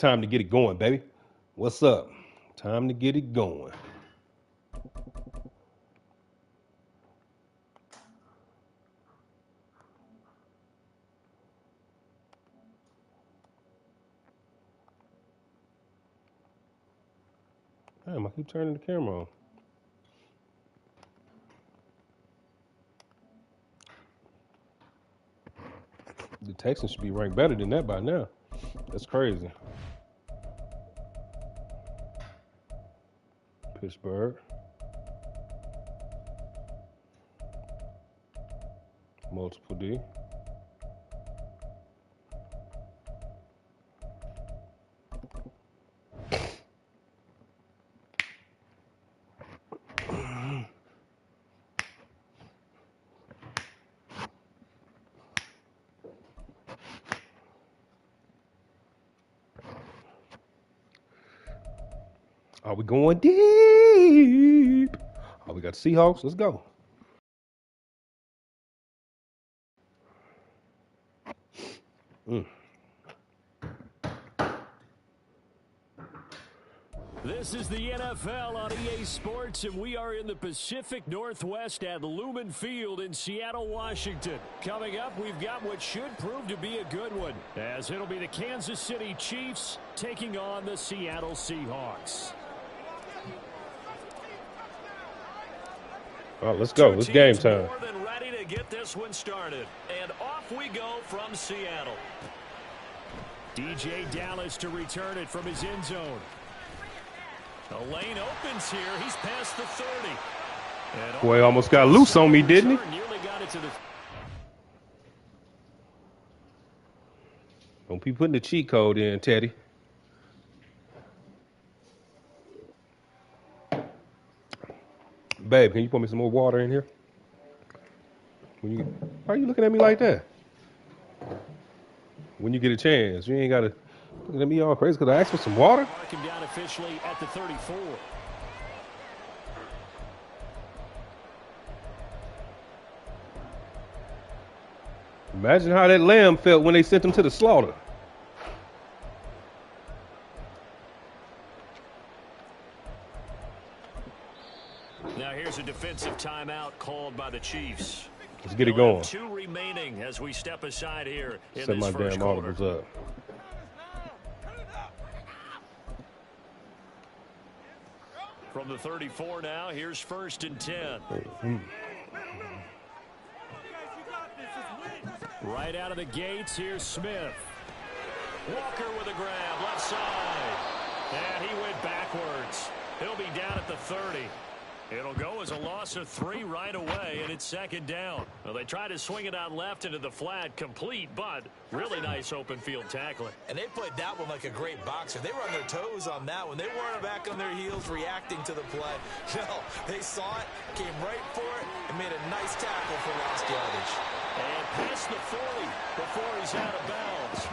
Time to get it going, baby. What's up? Time to get it going. Damn, I keep turning the camera on. The Texans should be ranked better than that by now. That's crazy. Pittsburgh. Multiple D. Are we going deep? Oh, we got Seahawks. Let's go. This is the NFL on EA Sports, and we are in the Pacific Northwest at Lumen Field in Seattle, Washington. Coming up, we've got what should prove to be a good one, as it'll be the Kansas City Chiefs taking on the Seattle Seahawks. All right, let's go. It's game time. More than ready to get this one started, and off we go from Seattle. DJ Dallas to return it from his end zone. The lane opens here. He's past the 30. Boy, almost got loose on me, didn't he? Don't be putting the cheat code in, Teddy. Babe, can you put me some more water in here? Why are you looking at me like that? When you get a chance, you ain't got to look at me all crazy because I asked for some water. Mark him down officially at the 34. Imagine how that lamb felt when they sent him to the slaughter. Now here's a defensive timeout called by the Chiefs. Let's get it going. 2 remaining as we step aside here in Set this my first damn quarter. audibles up. From the 34 now, here's 1st and 10. Right out of the gates, here's Smith. Walker with a grab, left side. And he went backwards. He'll be down at the 30. It'll go as a loss of 3 right away, and it's 2nd down. Well, they tried to swing it out left into the flat, complete, but really nice open field tackling. And they played that one like a great boxer. They were on their toes on that one. They weren't back on their heels reacting to the play. No, they saw it, came right for it, and made a nice tackle for lost yardage. And past the 40 before he's out of bounds.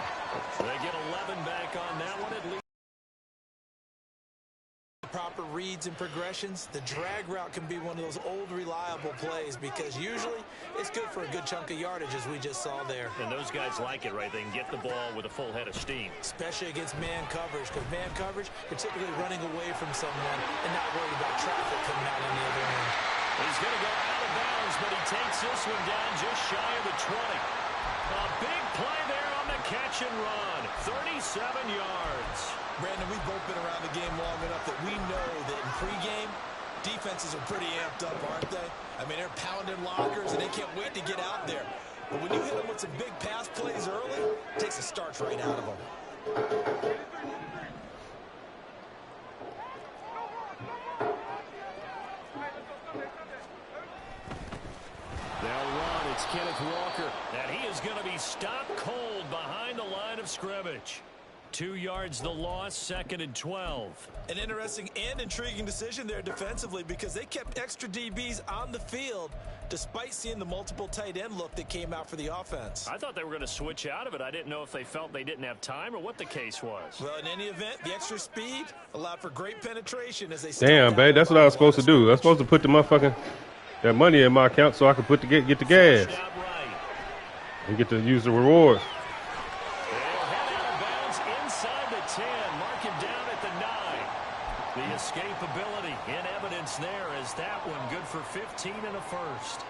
They get 11 back on that one at least. Proper reads and progressions, the drag route can be one of those old reliable plays because usually it's good for a good chunk of yardage as we just saw there. And those guys like it, right? They can get the ball with a full head of steam. Especially against man coverage, because man coverage, you're typically running away from someone and not worried about traffic coming out on the other end. He's going to go out of bounds, but he takes this one down just shy of the 20. A big play there on the catch and run. 37 yards. Brandon, we've both been around the game long enough that we know that in pregame, defenses are pretty amped up, aren't they? I mean, they're pounding lockers, and they can't wait to get out there. But when you hit them with some big pass plays early, it takes the starch right out of them. They'll run. It's Kenneth Walker. And he is going to be stopped cold behind the line of scrimmage. 2 yards the loss, 2nd and 12. An interesting and intriguing decision there defensively because they kept extra DBs on the field despite seeing the multiple tight end look that came out for the offense. I thought they were going to switch out of it. I didn't know if they felt they didn't have time or what the case was. Well, in any event, the extra speed allowed for great penetration as they damn, babe, that's what I was supposed to do. I was supposed to put the motherfucking that money in my account so I could get the gas and get to use the rewards. Head out of bounds inside the 10. 10. Mark him down at the 9. The escapability in evidence there as that one good for 15 and a first.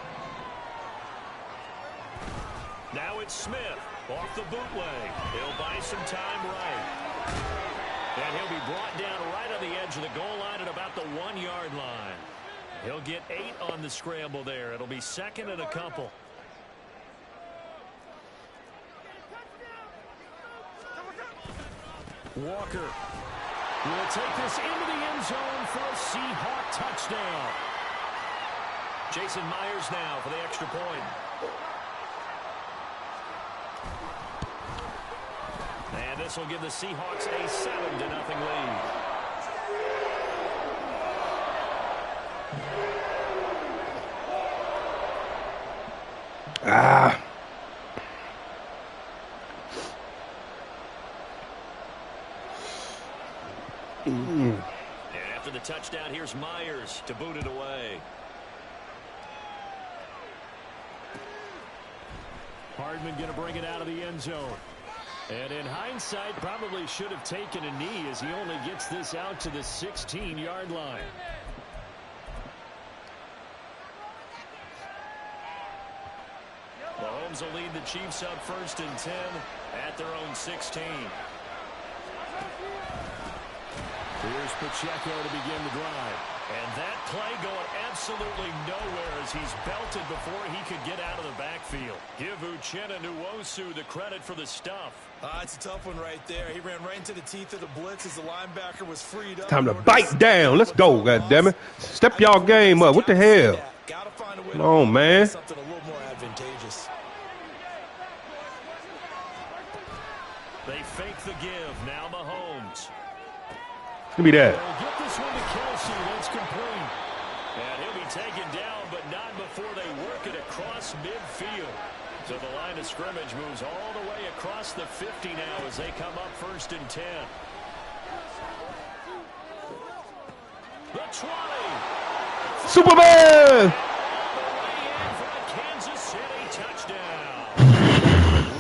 Now it's Smith off the bootleg. He'll buy some time right. And he'll be brought down right on the edge of the goal line at about the 1-yard line. He'll get 8 on the scramble there. It'll be second and a couple. Walker will take this into the end zone for a Seahawk touchdown. Jason Myers now for the extra point. And this will give the Seahawks a 7-0 lead. And after the touchdown, here's Myers to boot it away. Hardman going to bring it out of the end zone. And in hindsight, probably should have taken a knee as he only gets this out to the 16-yard line. Mahomes will lead the Chiefs up 1st and 10 at their own 16. Here's Pacheco to begin the drive. And that play going absolutely nowhere as he's belted before he could get out of the backfield. Give Uchenna Nwosu the credit for the stuff. It's a tough one right there. He ran right into the teeth of the blitz as the linebacker was freed up. Time to bite down. Let's go, goddammit. Step y'all game up. What the hell? Come on, man. Something a little more advantageous. They fake the give. Now Mahomes. Give me that. They'll get this one to Kelsey. That's complete. And he'll be taken down, but not before they work it across midfield. So the line of scrimmage moves all the way across the 50 now as they come up 1st and 10. The 20. Superman! For a Kansas City touchdown.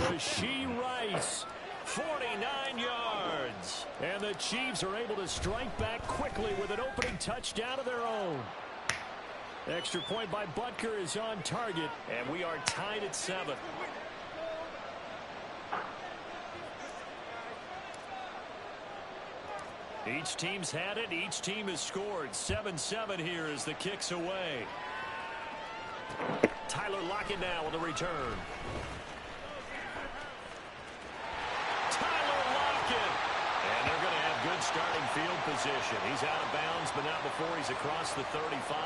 Rashee Rice, 49 yards. And the Chiefs are able to strike back quickly with an opening touchdown of their own. Extra point by Butker is on target, and we are tied at 7. Each team's had it. Each team has scored. 7-7 here as the kick's away. Tyler Lockett now with the return. Tyler Lockett. And they're going to have good starting field position. He's out of bounds, but not before he's across the 35.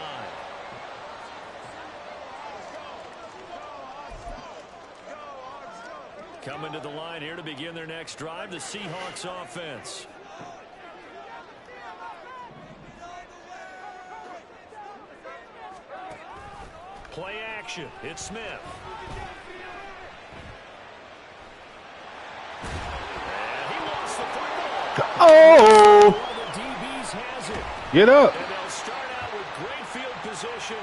Coming to the line here to begin their next drive, the Seahawks offense. Play action. It's Smith. And he lost the football. Oh! One of the DBs has it. Get up. And they'll start out with great field position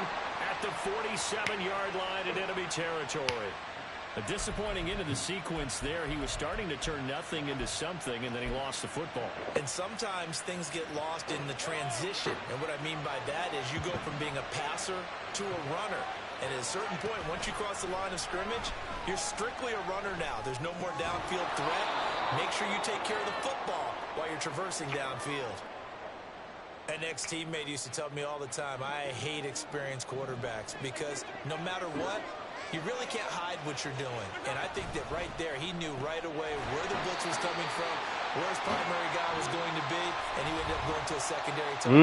at the 47-yard line in enemy territory. A disappointing end of the sequence there. He was starting to turn nothing into something, and then he lost the football. And sometimes things get lost in the transition. And what I mean by that is you go from being a passer to a runner. And at a certain point, once you cross the line of scrimmage, you're strictly a runner now. There's no more downfield threat. Make sure you take care of the football while you're traversing downfield. An ex-teammate used to tell me all the time, I hate experienced quarterbacks because no matter what, you really can't hide what you're doing. And I think that right there, he knew right away where the blitz was coming from, where his primary guy was going to be, and he ended up going to a secondary target.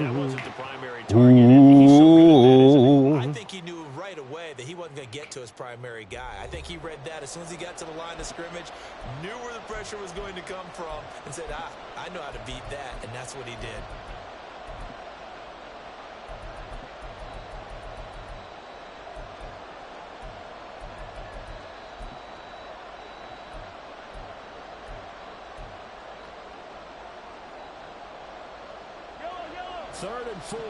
That wasn't the primary target. He's so good at that. I think he knew right away that he wasn't going to get to his primary guy. I think he read that as soon as he got to the line of scrimmage, knew where the pressure was going to come from, and said, I know how to beat that, and that's what he did. Third and 4.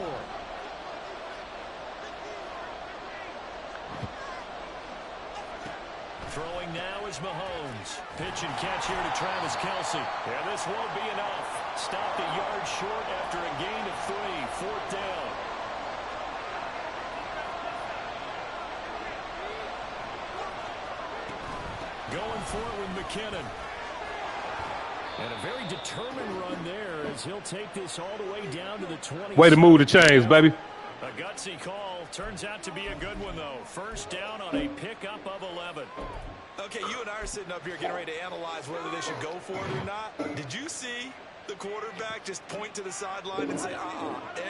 Throwing now is Mahomes. Pitch and catch here to Travis Kelce. And this won't be enough. Stopped a yard short after a gain of 3. 4th down. Going for it with McKinnon. And a very determined run there as he'll take this all the way down to the 20. Way to move the chains, baby. A gutsy call. Turns out to be a good one, though. 1st down on a pickup of 11. Okay, you and I are sitting up here getting ready to analyze whether they should go for it or not. Did you see the quarterback just point to the sideline and say,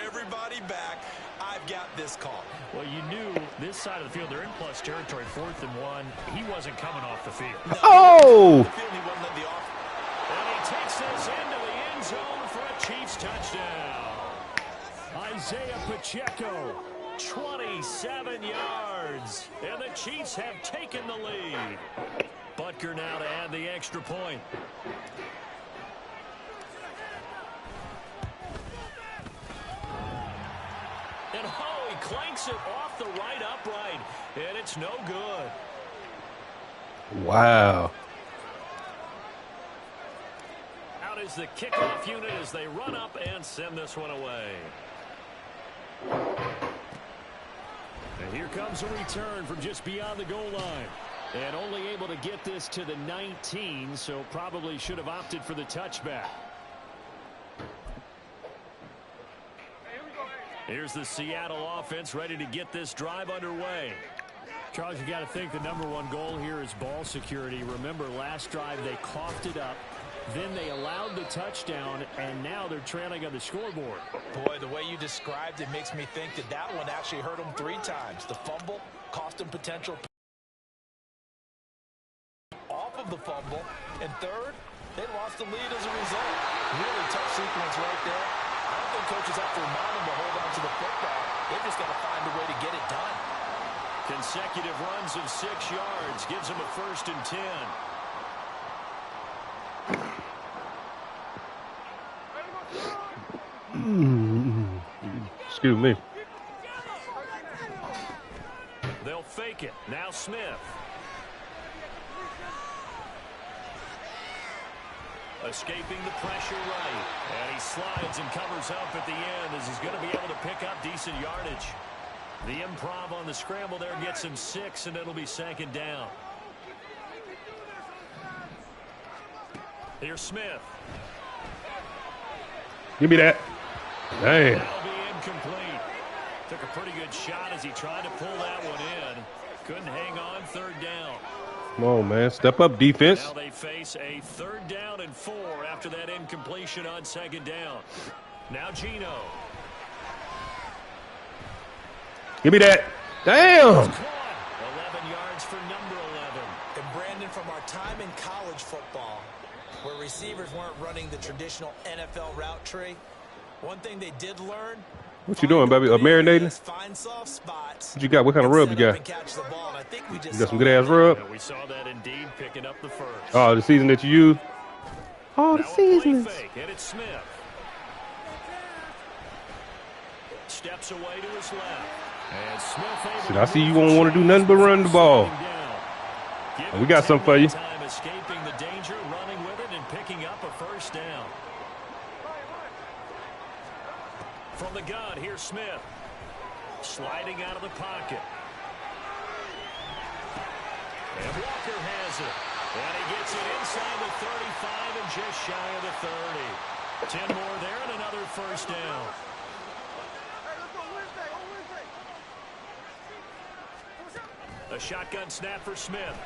everybody back, I've got this call? Well, you knew this side of the field, they're in plus territory, 4th and 1. He wasn't coming off the field. No, oh! He wasn't letting the off. And he takes this into the end zone for a Chiefs touchdown. Isaiah Pacheco, 27 yards. And the Chiefs have taken the lead. Butker now to add the extra point. And he clanks it off the right upright. And it's no good. Wow. Out is the kickoff unit as they run up and send this one away. And here comes a return from just beyond the goal line. And only able to get this to the 19, so probably should have opted for the touchback. Here's the Seattle offense ready to get this drive underway. Charles, you got to think the #1 goal here is ball security. Remember, last drive they coughed it up. Then they allowed the touchdown, and now they're trailing on the scoreboard. Boy, the way you described it makes me think that one actually hurt them 3 times. The fumble cost them potential off of the fumble. And third, they lost the lead as a result. Really tough sequence right there. I don't think coaches have to remind them to hold on to the football. They've just got to find a way to get it done. Consecutive runs of 6 yards gives them a 1st and 10. Excuse me. They'll fake it. Now Smith. Escaping the pressure right. And he slides and covers up at the end as he's going to be able to pick up decent yardage. The improv on the scramble there gets him 6, and it'll be 2nd down. Here's Smith. Give me that. Damn. That'll be incomplete. Took a pretty good shot as he tried to pull that one in. Couldn't hang on. 3rd down. Come on, man. Step up, defense. Now they face a 3rd down and 4 after that incompletion on 2nd down. Now Geno. Give me that. Damn. 11 yards for number 11. And Brandon, from our time in college football, where receivers weren't running the traditional NFL route tree, one thing they did learn. What you doing, baby? Marinating? Find soft spots. What you got? What kind of rub you got? You got some good ass rub? Yeah, we saw that indeed, picking up the 1st. Oh, the season that you use? Oh, the season. Fake, and it's Smith. Steps away to his left. And Smith See, I see you won't want to do nothing but run the ball. We got something for you. Time escaping the danger, running with it, and picking up a 1st down. From the gun, here's Smith. Sliding out of the pocket. And Walker has it. And he gets it inside the 35 and just shy of the 30. 10 more there and another 1st down. A shotgun snap for Smith.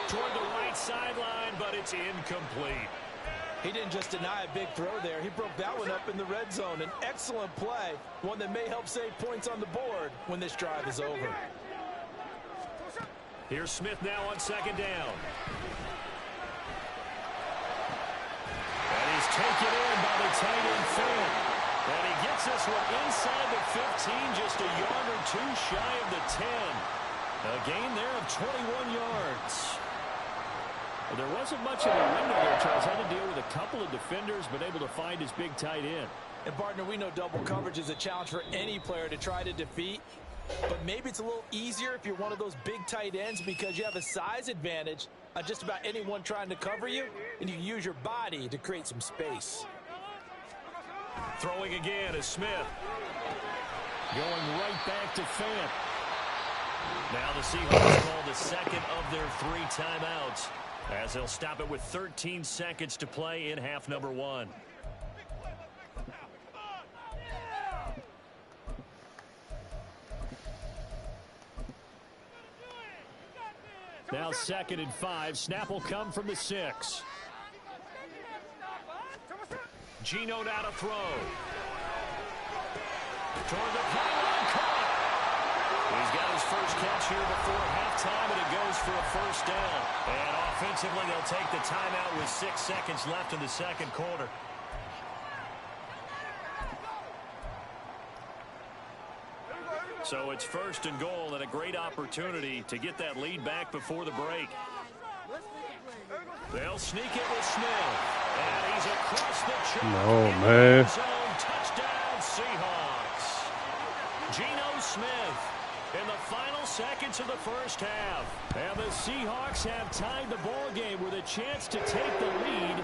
Toward the right sideline, but it's incomplete. He didn't just deny a big throw there. He broke that one up in the red zone. An excellent play, one that may help save points on the board when this drive is over. Here's Smith now on 2nd down. And he's taken in by the tight end Finn. And he gets this one inside the 15, just a yard or 2 shy of the 10. A gain there of 21 yards. Well, there wasn't much of a window there. Charles had to deal with a couple of defenders, but able to find his big tight end. And, partner, we know double coverage is a challenge for any player to try to defeat. But maybe it's a little easier if you're one of those big tight ends because you have a size advantage on just about anyone trying to cover you, and you use your body to create some space. Throwing again is Smith. Going right back to Fant. Now the Seahawks call the second of their 3 timeouts, as they'll stop it with 13 seconds to play in half number 1. Now 2nd and 5. Snap will come from the 6. Geno now to throw. Toward the pylon, caught. He's got his first catch here before halftime, and it goes for a first down. And offensively, they'll take the timeout with 6 seconds left in the second quarter. So it's 1st and goal, and a great opportunity to get that lead back before the break. They'll sneak it with Smith. And he's across the chalk. No, man. Touchdown, Seahawks. Geno Smith in the final seconds of the first half. And the Seahawks have tied the ball game with a chance to take the lead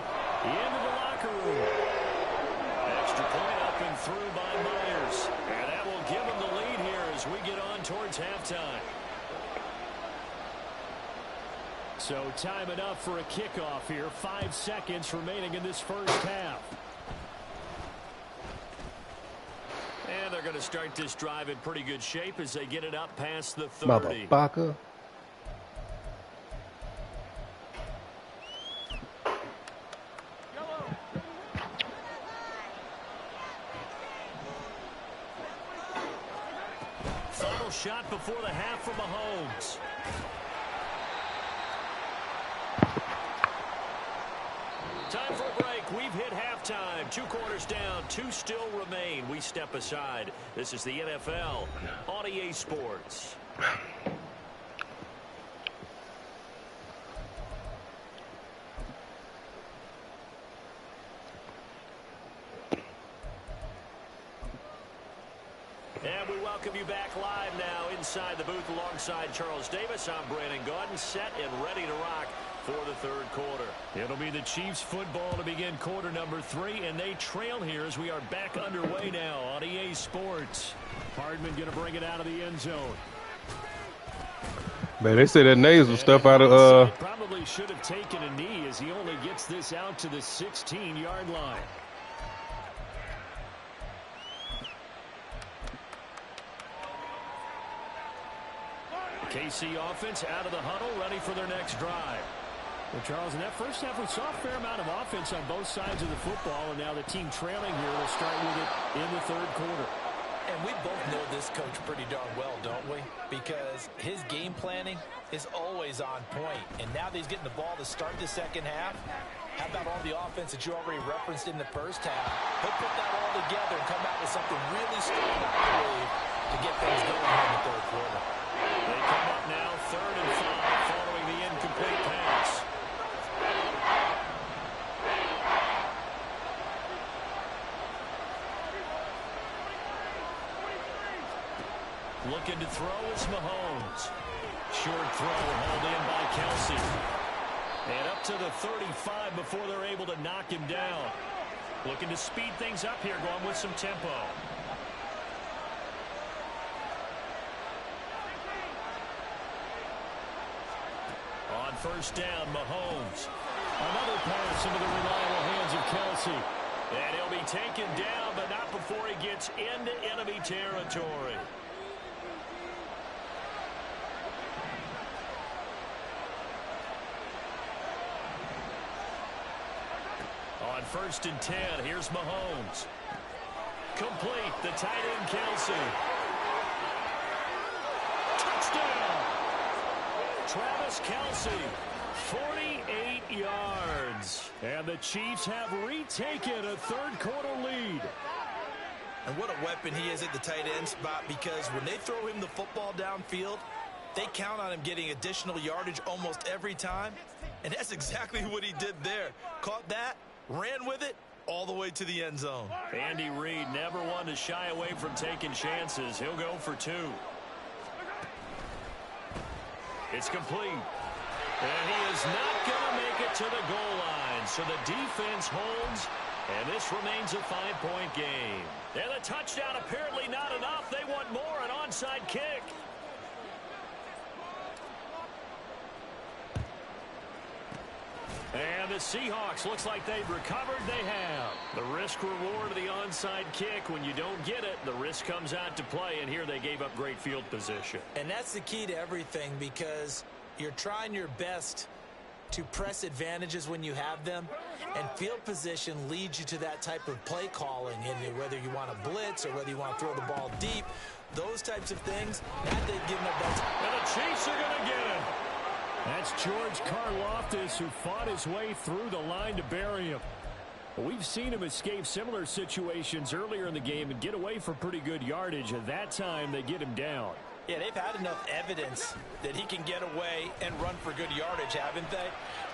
into the locker room. Extra point up and through by Myers. And that will give them the lead here as we get on towards halftime. So time enough for a kickoff here. 5 seconds remaining in this first half. And they're going to start this drive in pretty good shape as they get it up past the 30. Motherfucker. Final shot before the half from Mahomes. Time for a break. We've hit halftime. 2 quarters down. 2 still remain. We step aside. This is the NFL on EA Sports. And we welcome you back live now inside the booth alongside Charles Davis. I'm Brandon Gaudin, set and ready to rock for the third quarter. It'll be the Chiefs football to begin quarter number 3, and they trail here as we are back underway now on EA Sports. Hardman going to bring it out of the end zone. Man, they say that nasal stuff out of probably should have taken a knee as he only gets this out to the 16-yard line. KC offense out of the huddle, ready for their next drive. Well, Charles, in that first half, we saw a fair amount of offense on both sides of the football, and now the team trailing here will start with it in the third quarter. And we both know this coach pretty darn well, don't we? Because his game planning is always on point. And now that he's getting the ball to start the second half, how about all the offense that you already referenced in the first half? He'll put that all together and come out with something really strong off the wave to get things going in the third quarter. They come up now 3rd and 5 following the incomplete pass. Looking to throw is Mahomes. Short throw hauled in by Kelsey. And up to the 35 before they're able to knock him down. Looking to speed things up here, going with some tempo. On first down, Mahomes. Another pass into the reliable hands of Kelsey. And he'll be taken down, but not before he gets into enemy territory. On 1st and 10, here's Mahomes. Complete, the tight end Kelsey. Touchdown! Travis Kelsey, 48 yards. And the Chiefs have retaken a third quarter lead. And what a weapon he is at the tight end spot, because when they throw him the football downfield, they count on him getting additional yardage almost every time. And that's exactly what he did there. Caught that, ran with it, all the way to the end zone. Andy Reid never one to shy away from taking chances. He'll go for 2. It's complete. And he is not going to make it to the goal line. So the defense holds, and this remains a 5-point game. And the touchdown apparently not enough. They want more, an onside kick. And the Seahawks, looks like they've recovered. They have. The risk-reward of the onside kick. When you don't get it, the risk comes out to play, and here they gave up great field position. And that's the key to everything, because you're trying your best to press advantages when you have them, and field position leads you to that type of play calling, and whether you want to blitz or whether you want to throw the ball deep, those types of things, that they've given up. And the Chiefs are going to get him. That's George Karlaftis, who fought his way through the line to bury him. We've seen him escape similar situations earlier in the game and get away for pretty good yardage. At that time, they get him down. Yeah, they've had enough evidence that he can get away and run for good yardage, haven't they?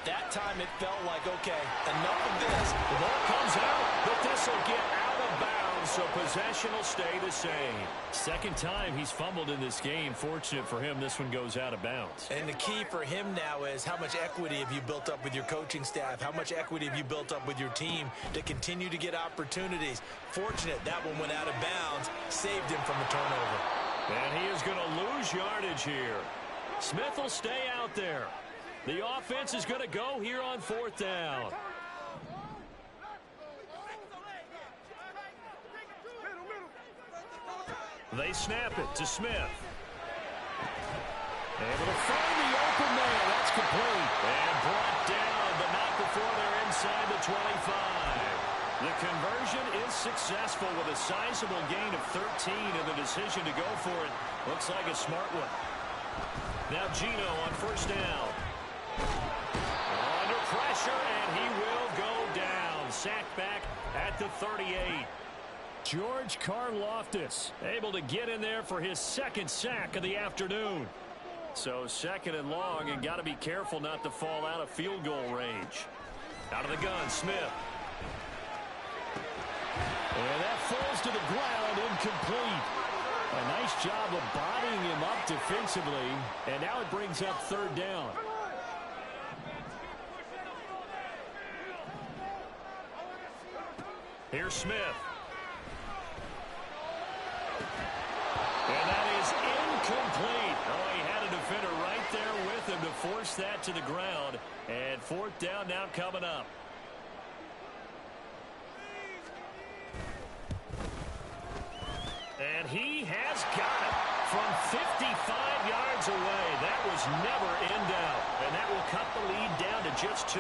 That time it felt like, okay, enough of this. The ball comes out, but this will get out of bounds, so possession will stay the same. Second time he's fumbled in this game. Fortunate for him, this one goes out of bounds. And the key for him now is how much equity have you built up with your coaching staff? How much equity have you built up with your team to continue to get opportunities? Fortunate that one went out of bounds, saved him from a turnover. And he is going to lose yardage here. Smith will stay out there. The offense is going to go here on 4th down. They snap it to Smith. Able to find the open man. That's complete. And brought down, but not before they're inside the 25. The conversion is successful with a sizable gain of 13, and the decision to go for it looks like a smart one. Now Gino on 1st down. Under pressure, and he will go down. Sacked back at the 38. George Karlaftis able to get in there for his 2nd sack of the afternoon. So 2nd and long, and got to be careful not to fall out of field goal range. Out of the gun, Smith. And that falls to the ground, incomplete. A nice job of bodying him up defensively, and now it brings up 3rd down. Here's Smith. And that is incomplete. Oh, he had a defender right there with him to force that to the ground. And 4th down now coming up. And he has got it from 55 yards away. That was never in doubt. And that will cut the lead down to just 2.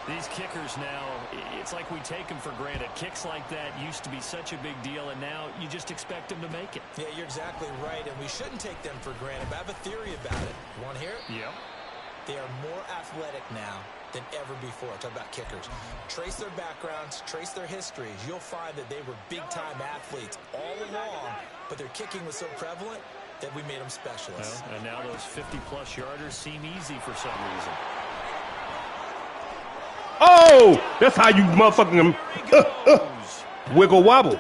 These kickers now, it's like we take them for granted. Kicks like that used to be such a big deal, and now you just expect them to make it. Yeah, you're exactly right, and we shouldn't take them for granted. But I have a theory about it. You want to hear it? Yep. They are more athletic now than ever before. Talk about kickers. Trace their backgrounds, trace their histories. You'll find that they were big-time athletes all along, but their kicking was so prevalent that we made them specialists. Well, and now those 50-plus yarders seem easy for some reason. Oh, that's how you motherfucking wiggle wobble.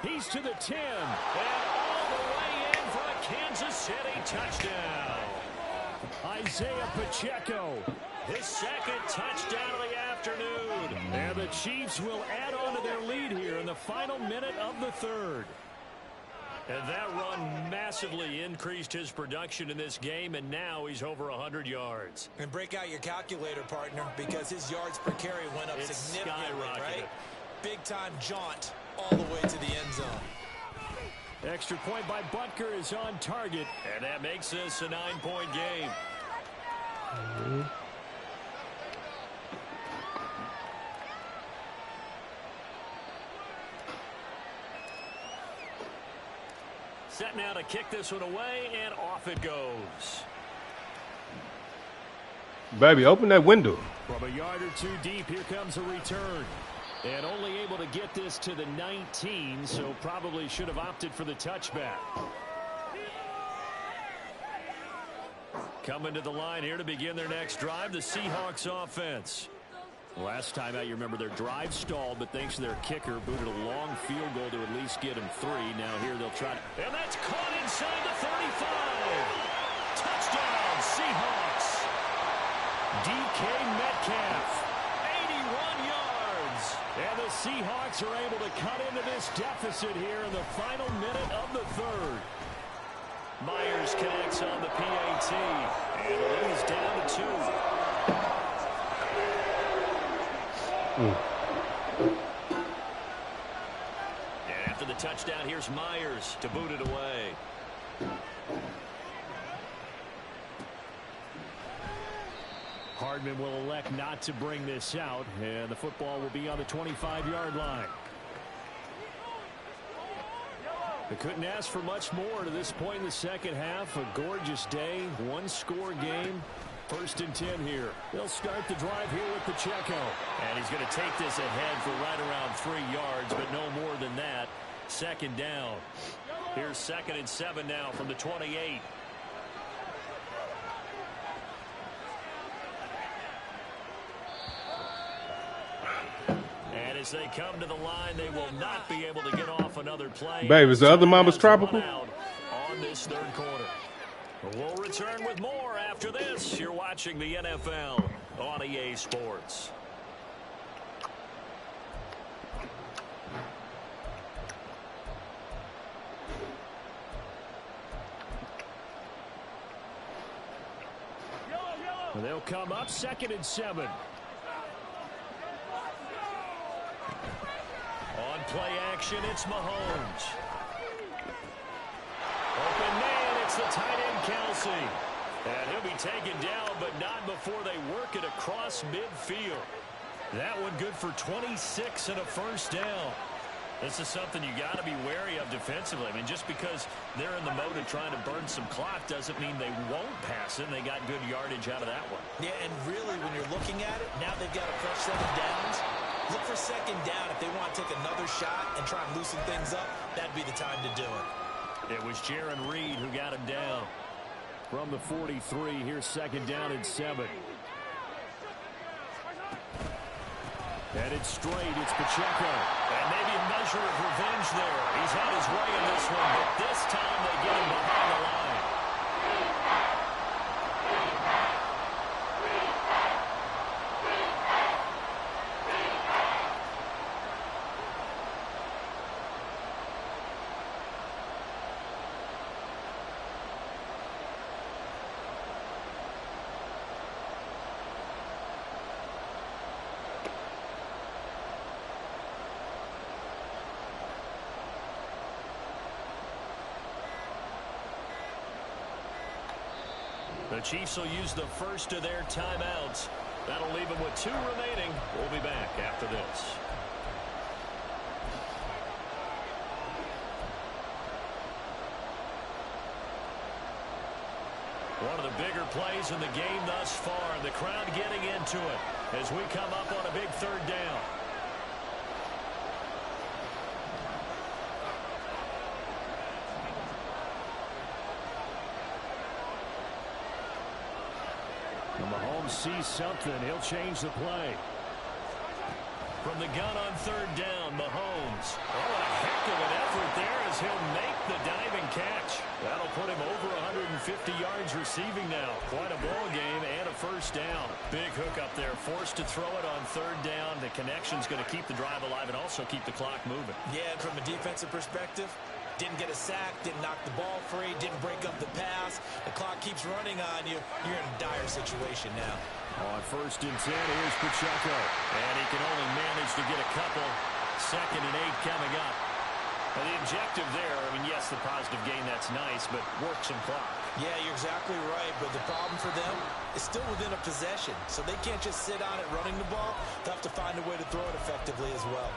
He's to the 10 and all the way in for a Kansas City touchdown. Isaiah Pacheco, his 2nd touchdown of the afternoon. And the Chiefs will add on to their lead here in the final minute of the 3rd. And that run massively increased his production in this game, and now he's over 100 yards. And break out your calculator, partner, because his yards per carry went up significantly, right? Big-time jaunt all the way to the end zone. Extra point by Butker is on target, and that makes this a 9-point game. Set now to kick this one away, and off it goes. Baby, open that window. From a yard or 2 deep, here comes a return. And only able to get this to the 19, so probably should have opted for the touchback. Coming to the line here to begin their next drive, the Seahawks offense. Last time out, you remember their drive stalled, but thanks to their kicker, booted a long field goal to at least get them 3. Now here they'll try to... And that's caught inside the 35. Touchdown. DK Metcalf, 81 yards. And the Seahawks are able to cut into this deficit here in the final minute of the third. Myers connects on the PAT, and the lead is down to 2. And after the touchdown, here's Myers to boot it away. Hardman will elect not to bring this out, and the football will be on the 25-yard line. They couldn't ask for much more to this point in the second half. A gorgeous day, one-score game. 1st and 10 here. They'll start the drive here with Pacheco. And he's going to take this ahead for right around 3 yards, but no more than that. 2nd down. Here's 2nd and 7 now from the 28. And as they come to the line, they will not be able to get off another play. Babe, is the other mama's tropical? On this 3rd quarter. We'll return with more after this. You're watching the NFL on EA Sports. They'll come up 2nd and 7. On play action, it's Mahomes. Open man, it's the tight end, Kelsey. And he'll be taken down, but not before they work it across midfield. That one good for 26 and a 1st down. This is something you got to be wary of defensively. I mean, just because they're in the mode of trying to burn some clock doesn't mean they won't pass it. They got good yardage out of that one. Yeah, and really, when you're looking at it, now they've got a fresh 7 downs. Look for 2nd down. If they want to take another shot and try and loosen things up, that'd be the time to do it. It was Jaron Reed who got him down. From the 43, here's 2nd down and 7. And it's straight, it's Pacheco. And maybe a measure of revenge there. He's had his way in this one, but this time they get him behind the line. The Chiefs will use the first of their timeouts. That'll leave them with 2 remaining. We'll be back after this. One of the bigger plays in the game thus far. The crowd getting into it as we come up on a big 3rd down. Mahomes sees something. He'll change the play. From the gun on 3rd down, Mahomes. Oh, a heck of an effort there as he'll make the diving catch. That'll put him over 150 yards receiving now. Quite a ball game and a 1st down. Big hook up there. Forced to throw it on 3rd down. The connection's going to keep the drive alive and also keep the clock moving. Yeah, and from a defensive perspective, didn't get a sack, didn't knock the ball free, didn't break up the pass. The clock keeps running on you. You're in a dire situation now. On 1st and 10, here's Pacheco. And he can only manage to get a couple. 2nd and 8 coming up. And the objective there, I mean, yes, the positive gain, that's nice, but work some clock. Yeah, you're exactly right, but the problem for them is still within a possession. So they can't just sit on it running the ball. They'll have to find a way to throw it effectively as well.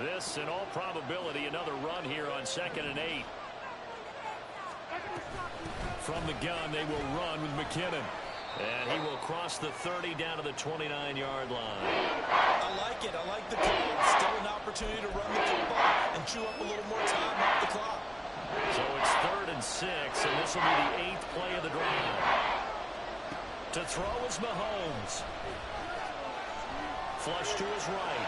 This, in all probability, another run here on 2nd and 8. From the gun, they will run with McKinnon. And he will cross the 30 down to the 29-yard line. I like it. I like the play. Still an opportunity to run the football and chew up a little more time off the clock. So it's 3rd and 6, and this will be the 8th play of the drive. To throw is Mahomes. Flush to his right.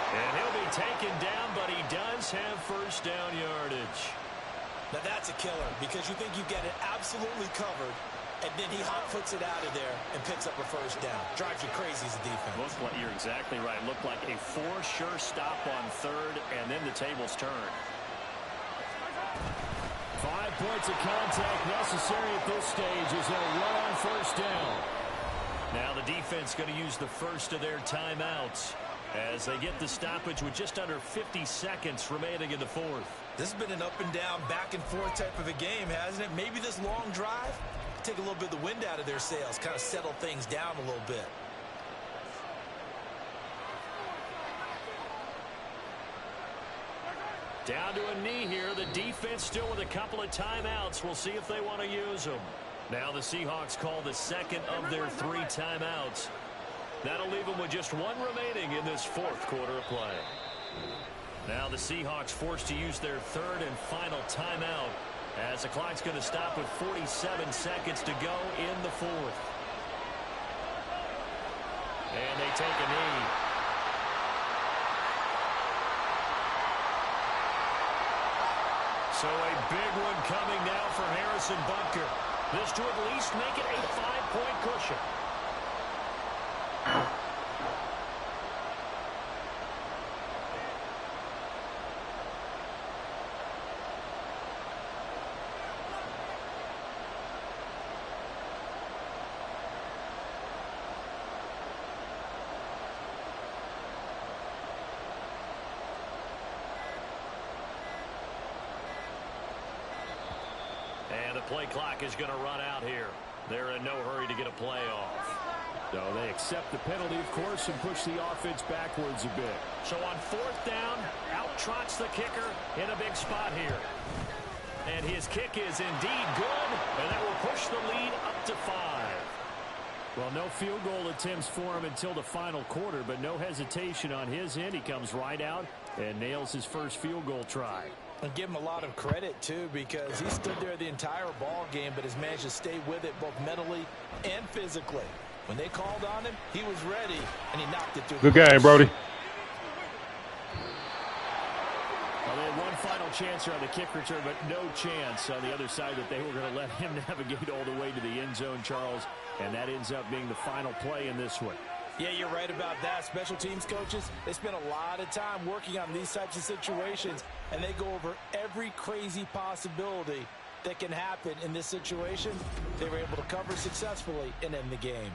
And taken down, but he does have first down yardage. Now that's a killer because you think you get it absolutely covered, and then he hot-foots it out of there and picks up a first down. Drives you crazy as a defense. You're exactly right. Looked like a for-sure stop on third, and then the tables turned. 5 points of contact necessary at this stage as they'll run on first down. Now the defense going to use the first of their timeouts as they get the stoppage with just under 50 seconds remaining in the fourth. This has been an up-and-down, back-and-forth type of a game, hasn't it? Maybe this long drive, take a little bit of the wind out of their sails, kind of settle things down a little bit. Down to a knee here. The defense still with a couple of timeouts. We'll see if they want to use them. Now the Seahawks call the second of their 3 timeouts. That'll leave them with just 1 remaining in this fourth quarter of play. Now the Seahawks forced to use their 3rd and final timeout as the clock's going to stop with 47 seconds to go in the fourth. And they take a knee. So a big one coming now for Harrison Butker. This to at least make it a 5-point cushion. And the play clock is going to run out here. They're in no hurry to get a play off. So they accept the penalty, of course, and push the offense backwards a bit. So on 4th down, out trots the kicker in a big spot here. And his kick is indeed good, and that will push the lead up to 5. Well, no field goal attempts for him until the final quarter, but no hesitation on his end. He comes right out and nails his first field goal try. And give him a lot of credit, too, because he stood there the entire ball game, but has managed to stay with it both mentally and physically. When they called on him, he was ready, and he knocked it through. Good game, Brody. Well, they had one final chance here on the kick return, but no chance on the other side that they were going to let him navigate all the way to the end zone, Charles, and that ends up being the final play in this one. Yeah, you're right about that. Special teams coaches, they spend a lot of time working on these types of situations, and they go over every crazy possibility that can happen in this situation. They were able to cover successfully and end the game.